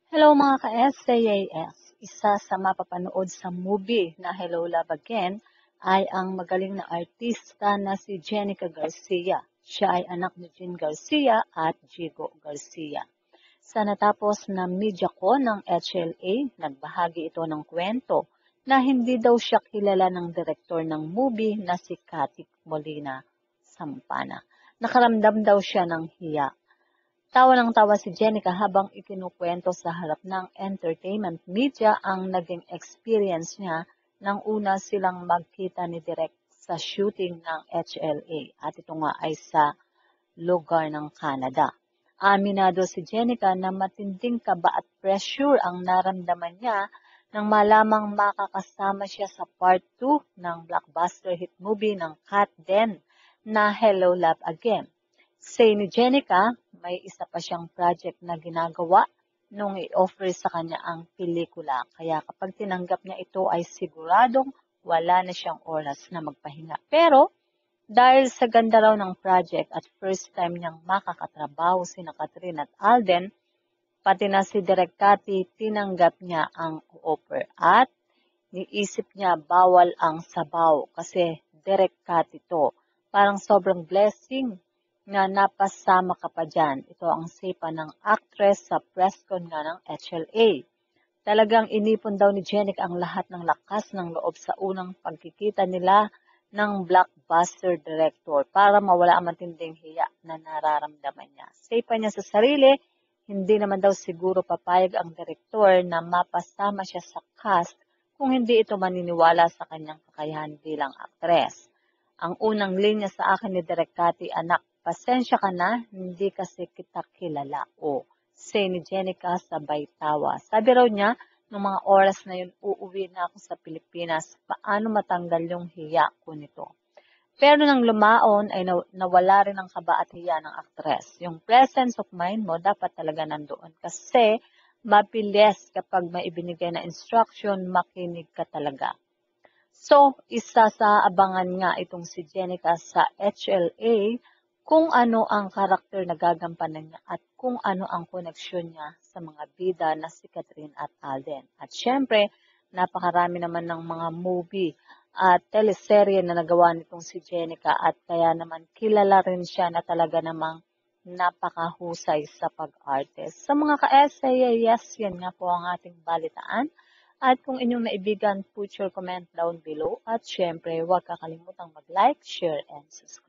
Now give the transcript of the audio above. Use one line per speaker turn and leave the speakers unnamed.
Hello mga ka-SAAS! Isa sa mapapanood sa movie na Hello Love Again ay ang magaling na artista na si Jenica Garcia. Siya ay anak ni Jean Garcia at Jigo Garcia. Sa natapos na media ko ng HLA, nagbahagi ito ng kwento na hindi daw siya kilala ng direktor ng movie na si Katik Molina Sampana. Nakaramdam daw siya ng hiya. Tawa ng tawa si Jenica habang ikinukwento sa harap ng entertainment media ang naging experience niya nang una silang magkita ni Direk sa shooting ng HLA at ito nga ay sa lugar ng Canada. Aminado si Jenica na matinding kaba at pressure ang naramdaman niya nang malamang makakasama siya sa part 2 ng blockbuster hit movie ng Kat Den na Hello Love Again. Say ni Jenica, may isa pa siyang project na ginagawa nung i-offer sa kanya ang pelikula. Kaya kapag tinanggap niya ito ay siguradong wala na siyang oras na magpahinga. Pero dahil sa ganda raw ng project at first time niyang makakatrabaho sina Catherine at Alden, pati na si Direk Cathy, tinanggap niya ang offer. At niisip niya bawal ang sabaw kasi Direk Cathy to. Parang sobrang blessing na napasama ka pa dyan. Ito ang sipa ng actress sa press con nga ng HLA. Talagang inipon daw ni Jenica ang lahat ng lakas ng loob sa unang pagkikita nila ng blockbuster director para mawala ang matinding hiya na nararamdaman niya. Sipa niya sa sarili, hindi naman daw siguro papayag ang direktor na mapasama siya sa cast kung hindi ito maniniwala sa kanyang kakayahan bilang aktres. Ang unang linya sa akin ni Direk Cathy, anak, pasensya ka na, hindi kasi kita kilala. O, say ni Jenica sabay tawa. Sabi raw niya, nung mga oras na yun, uuwi na ako sa Pilipinas. Paano matanggal yung hiya ko nito? Pero nang lumaon ay nawala rin ang kaba at hiya ng aktres. Yung presence of mind mo dapat talaga nandoon kasi mabilis kapag may ibinigay na instruction, makinig ka talaga. So, isa sa abangan nga itong si Jenica sa HLA kung ano ang karakter na gagampanan niya at kung ano ang koneksyon niya sa mga bida na si Catherine at Alden. At syempre, napakarami naman ng mga movie at teleserye na nagawa nitong si Jenica at kaya naman kilala rin siya na talaga namang napakahusay sa pag-arte. Sa mga ka-essay, yes, yan nga po ang ating balitaan. At kung inyong naibigan, put your comment down below. At syempre, huwag kakalimutang mag-like, share, and subscribe.